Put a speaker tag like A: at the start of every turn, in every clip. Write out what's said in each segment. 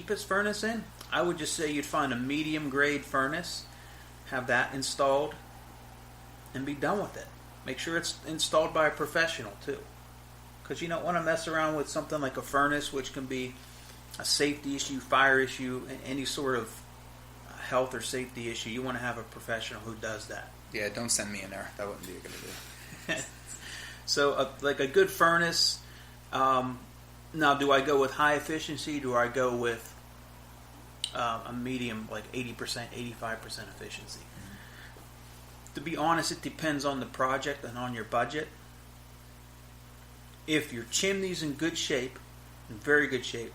A: cheapest furnace in, I would just say you'd find a medium grade furnace, have that installed, and be done with it. Make sure it's installed by a professional too, because you don't want to mess around with something like a furnace, which can be a safety issue, fire issue, any sort of health or safety issue. You want to have a professional who does that.
B: Yeah, don't send me in there. That wouldn't be a good idea.
A: So, like a good furnace. Now, do I go with high efficiency? Do I go with a medium, like 80%, 85% efficiency? Mm-hmm. To be honest, it depends on the project and on your budget. If your chimney's in good shape, in very good shape,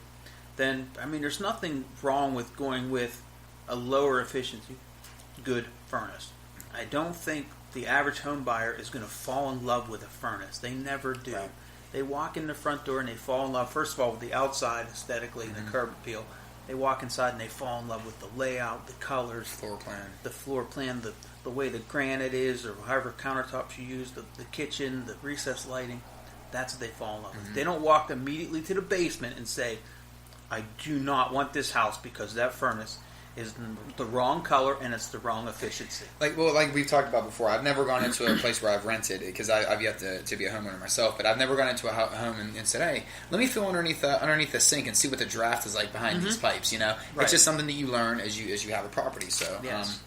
A: then, there's nothing wrong with going with a lower efficiency, good furnace. I don't think the average home buyer is going to fall in love with a furnace. They never do. Right. They walk in the front door and they fall in love, first of all, with the outside aesthetically, mm-hmm. the curb appeal. They walk inside and they fall in love with the layout, the colors,
B: floor plan,
A: the way the granite is, or however countertops you use, the kitchen, the recessed lighting. That's what they fall in love with. Mm-hmm. They don't walk immediately to the basement and say, I do not want this house because that furnace is the wrong color and it's the wrong efficiency.
B: Like we've talked about before, I've never gone into a place where I've rented, because I've yet to be a homeowner myself, but I've never gone into a home and said, hey, let me feel underneath the sink and see what the draft is like behind mm-hmm. these pipes, Right. It's just something that you learn as you have a property. So
A: yes.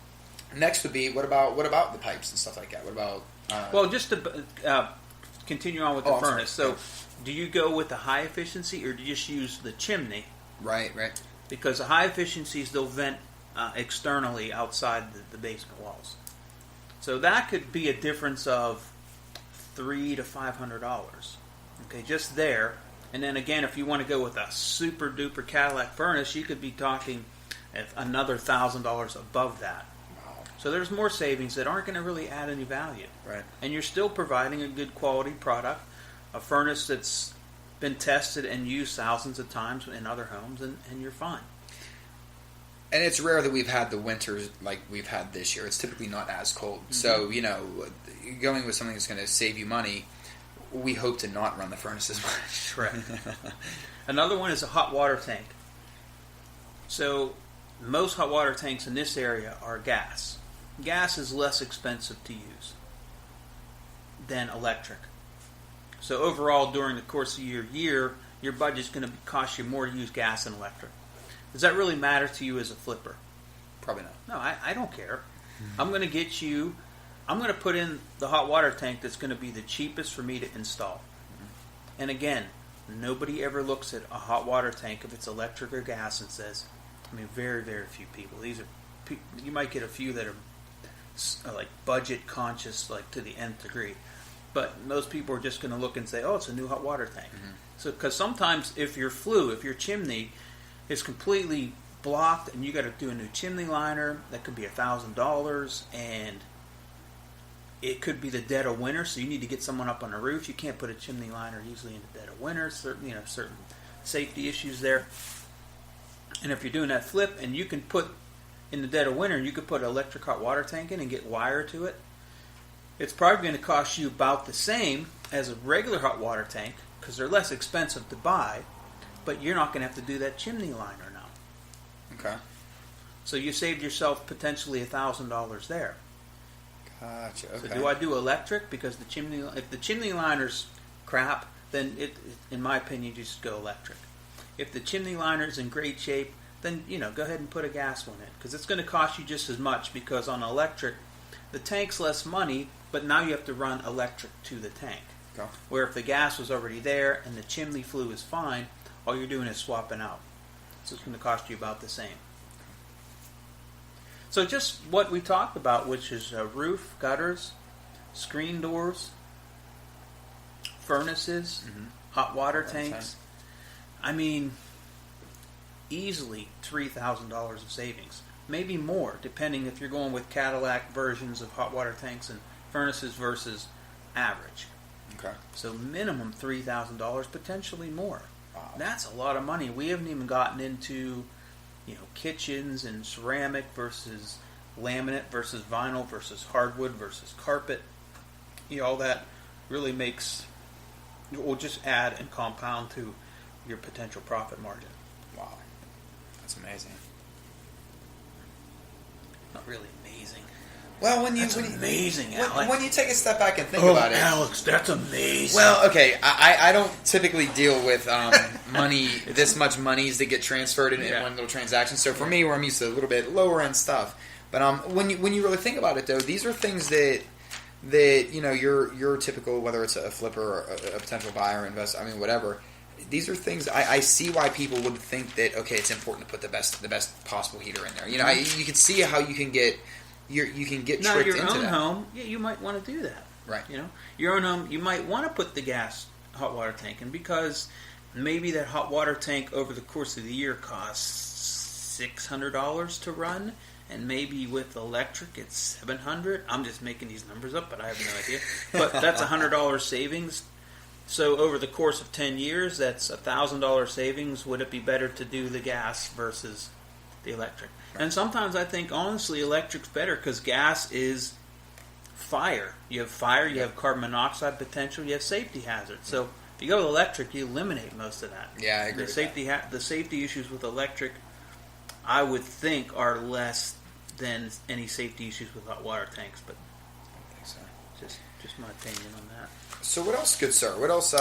B: Next would be, what about the pipes and stuff like that? What about...
A: well, just to continue on with the furnace. Sorry. So do you go with the high efficiency or do you just use the chimney?
B: Right.
A: Because the high efficiencies, they'll vent externally outside the basement walls. So that could be a difference of $300 to $500. Okay, just there. And then again, if you want to go with a super duper Cadillac furnace, you could be talking another $1,000 above that.
B: Wow.
A: So there's more savings that aren't going to really add any value.
B: Right.
A: And you're still providing a good quality product, a furnace that's been tested and used thousands of times in other homes, and you're fine.
B: And it's rare that we've had the winters like we've had this year. It's typically not as cold. Mm-hmm. So, going with something that's going to save you money, we hope to not run the furnace as much.
A: Correct. Another one is a hot water tank. So, most hot water tanks in this area are gas. Gas is less expensive to use than electric. So overall, during the course of your year, your budget's going to cost you more to use gas than electric. Does that really matter to you as a flipper?
B: Probably not.
A: No, I don't care. Mm-hmm. I'm going to put in the hot water tank that's going to be the cheapest for me to install. Mm-hmm. And again, nobody ever looks at a hot water tank, if it's electric or gas, and says, very, very few people. You might get a few that are like budget conscious, like to the nth degree. But most people are just going to look and say, oh, it's a new hot water tank. Mm-hmm. So, because sometimes if your chimney is completely blocked and you got to do a new chimney liner, that could be $1,000, and it could be the dead of winter, so you need to get someone up on the roof. You can't put a chimney liner usually in the dead of winter. Certain safety issues there. And if you're doing that flip, and you can put in the dead of winter, you could put an electric hot water tank in and get wire to it. It's probably going to cost you about the same as a regular hot water tank, because they're less expensive to buy, but you're not going to have to do that chimney liner now.
B: Okay.
A: So you saved yourself potentially $1,000 there.
B: Gotcha. Okay.
A: So do I do electric? Because if the chimney liner's crap, then in my opinion, you just go electric. If the chimney liner's in great shape, then go ahead and put a gas one in, because it's going to cost you just as much, because on electric, the tank's less money, but now you have to run electric to the tank.
B: Okay.
A: Where if the gas was already there and the chimney flue is fine, all you're doing is swapping out. So it's going to cost you about the same. So just what we talked about, which is roof, gutters, screen doors, furnaces, mm-hmm. hot water tanks. Easily $3,000 of savings. Maybe more, depending if you're going with Cadillac versions of hot water tanks and furnaces versus average.
B: Okay.
A: So minimum $3,000, potentially more.
B: Wow.
A: That's a lot of money. We haven't even gotten into, kitchens and ceramic versus laminate versus vinyl versus hardwood versus carpet. All that really will just add and compound to your potential profit margin.
B: Wow. That's amazing.
A: Not really amazing.
B: Well,
A: amazing, Alex.
B: When you take a step back and think about it,
A: Alex, that's amazing.
B: Well, okay, I don't typically deal with money, this much monies that get transferred in one little transaction. So for me, where I'm used to a little bit lower end stuff, but when you really think about it, though, these are things that your typical, whether it's a flipper or a potential buyer or investor, whatever. These are things I see why people would think that it's important to put the best possible heater in there. You can see how you can get. You can get
A: now,
B: tricked
A: your
B: into
A: own
B: that.
A: home, you might want to do that.
B: Right.
A: Your own home, you might want to put the gas hot water tank in because maybe that hot water tank over the course of the year costs $600 to run, and maybe with electric it's $700. I'm just making these numbers up, but I have no idea. But that's $100 savings. So over the course of 10 years, that's $1,000 savings. Would it be better to do the gas versus the electric? And sometimes I think, honestly, electric's better because gas is fire. You have fire, you have carbon monoxide potential, you have safety hazards. So if you go with electric, you eliminate most of that.
B: Yeah, I agree.
A: The safety issues with electric, I would think, are less than any safety issues with hot water tanks. But
B: I think so.
A: Just my opinion on that.
B: So what else, good sir? What else?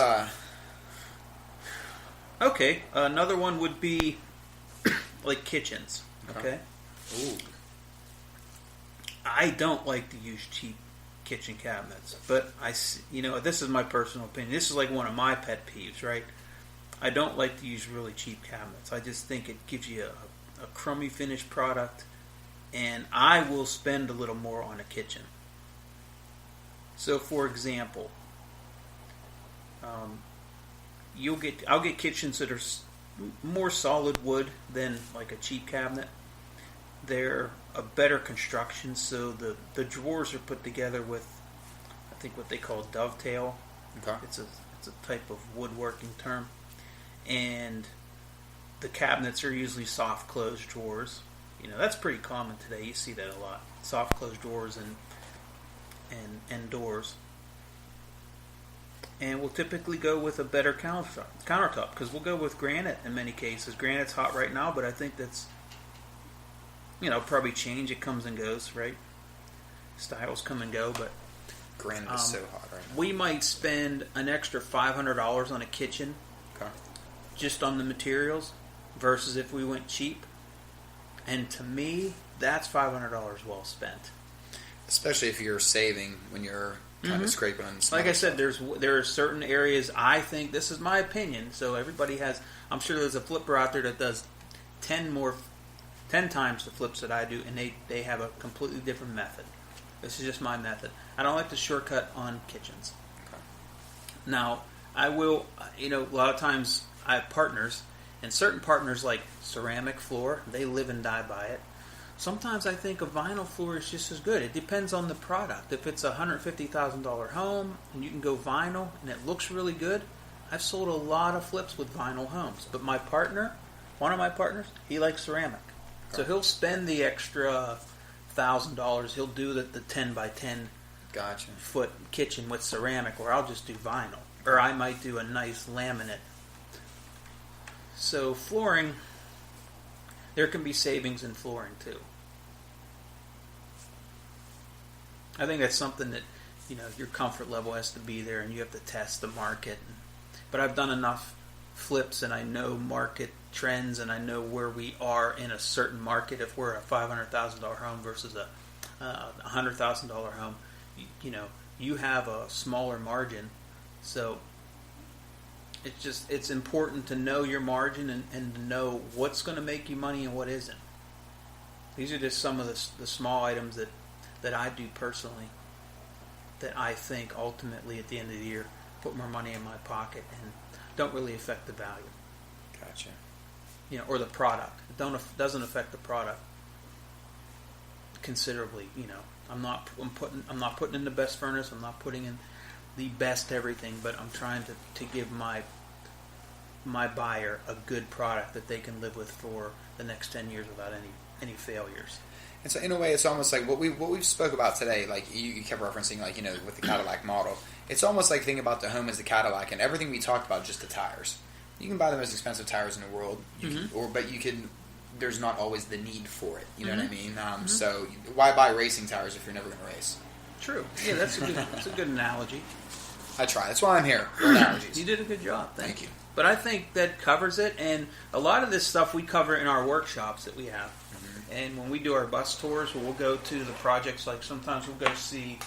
A: Okay, another one would be like kitchens. Okay.
B: Ooh.
A: I don't like to use cheap kitchen cabinets, but this is my personal opinion. This is like one of my pet peeves, right? I don't like to use really cheap cabinets. I just think it gives you a crummy finished product, and I will spend a little more on a kitchen. So, for example, I'll get kitchens that are more solid wood than like a cheap cabinet. They're a better construction, so the drawers are put together with, I think, what they call dovetail.
B: Okay.
A: It's a type of woodworking term, and the cabinets are usually soft closed drawers. That's pretty common today. You see that a lot. Soft closed drawers and doors. And we'll typically go with a better countertop because we'll go with granite in many cases. Granite's hot right now, but I think that's probably change. It comes and goes, right? Styles come and go, but
B: granite is so hot right now.
A: We might spend an extra $500 on a kitchen, just on the materials, versus if we went cheap. And to me, that's $500 well spent.
B: Especially if you're saving when you're kind of scraping on some
A: like I said,
B: stuff.
A: there are certain areas, I think, this is my opinion, so everybody has, I'm sure there's a flipper out there that does 10 times the flips that I do, and they have a completely different method. This is just my method. I don't like to shortcut on kitchens.
B: Okay.
A: Now, I will, a lot of times I have partners, and certain partners like ceramic floor, they live and die by it. Sometimes I think a vinyl floor is just as good. It depends on the product. If it's a $150,000 home and you can go vinyl and it looks really good, I've sold a lot of flips with vinyl homes. But my partner, one of my partners, he likes ceramic. So he'll spend the extra $1,000. He'll do the 10 by 10 foot kitchen with ceramic, or I'll just do vinyl. Or I might do a nice laminate. So flooring, there can be savings in flooring too. I think that's something that, your comfort level has to be there, and you have to test the market. But I've done enough flips, and I know market trends, and I know where we are in a certain market. If we're a $500,000 home versus a $100,000 home, you have a smaller margin. So it's important to know your margin and to know what's going to make you money and what isn't. These are just some of the small items that I do personally that I think ultimately at the end of the year put more money in my pocket and don't really affect the value.
B: Gotcha.
A: Or the product. It doesn't affect the product considerably. I'm not putting in the best furnace. I'm not putting in the best everything, but I'm trying to give my buyer a good product that they can live with for the next 10 years without any failures.
B: And so in a way, it's almost like what we've spoke about today. Like you kept referencing, like with the Cadillac model. It's almost like thinking about the home as the Cadillac, and everything we talked about, just the tires. You can buy the most expensive tires in the world, but you can there's not always the need for it. You know what I mean?
A: Mm-hmm.
B: So why buy racing tires if you're never going to race?
A: True. Yeah, that's a good analogy.
B: I try. That's why I'm here. For analogies.
A: You did a good job. Thank you.
B: you.
A: But I think that covers it, and a lot of this stuff we cover in our workshops that we have. Mm-hmm. And when we do our bus tours, we'll go to the projects. Like sometimes we'll go see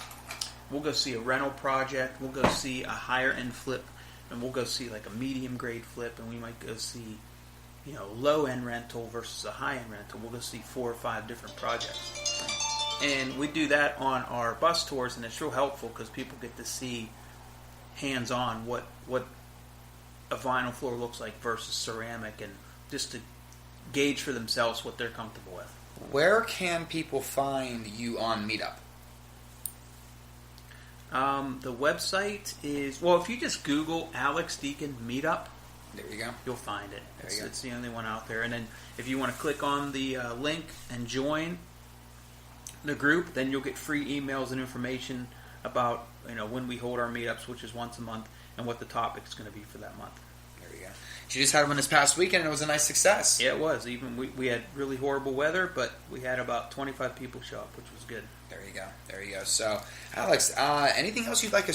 A: a rental project. We'll go see a higher end flip, and we'll go see like a medium grade flip, and we might go see, low end rental versus a high end rental. We'll go see 4 or 5 different projects, and we do that on our bus tours, and it's real helpful because people get to see hands on what a vinyl floor looks like versus ceramic, and just to gauge for themselves what they're comfortable with.
B: Where can people find you on Meetup?
A: The website is, well, if you just Google Alex Deacon Meetup,
B: there you go.
A: You'll find it. It's the only one out there. And then if you want to click on the link and join the group, then you'll get free emails and information about when we hold our meetups, which is once a month, and what the topic is going to be for that month.
B: There you go. You just had one this past weekend, and it was a nice success.
A: Yeah, it was. Even we had really horrible weather, but we had about 25 people show up, which was good.
B: There you go. So, Alex, anything else you'd like to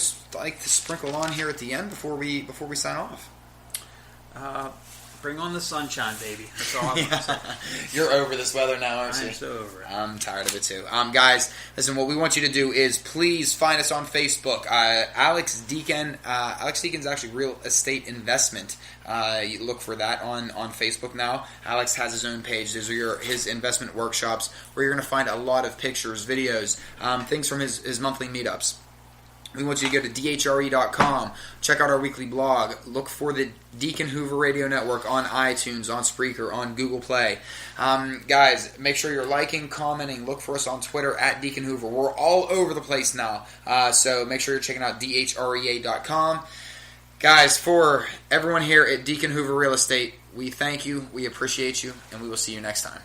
B: sprinkle on here at the end before we sign off?
A: Bring on the sunshine, baby. That's all I want to say.
B: You're over this weather now, aren't you?
A: I'm so over it.
B: I'm tired of it too. Guys, listen, what we want you to do is please find us on Facebook. Alex Deacon. Alex Deacon's actually Real Estate Investment. You look for that on Facebook now. Alex has his own page. Those are his investment workshops where you're going to find a lot of pictures, videos, things from his monthly meetups. We want you to go to dhre.com, check out our weekly blog, look for the Deacon Hoover Radio Network on iTunes, on Spreaker, on Google Play. Guys, make sure you're liking, commenting, look for us on Twitter at Deacon Hoover. We're all over the place now, so make sure you're checking out dhrea.com. Guys, for everyone here at Deacon Hoover Real Estate, we thank you, we appreciate you, and we will see you next time.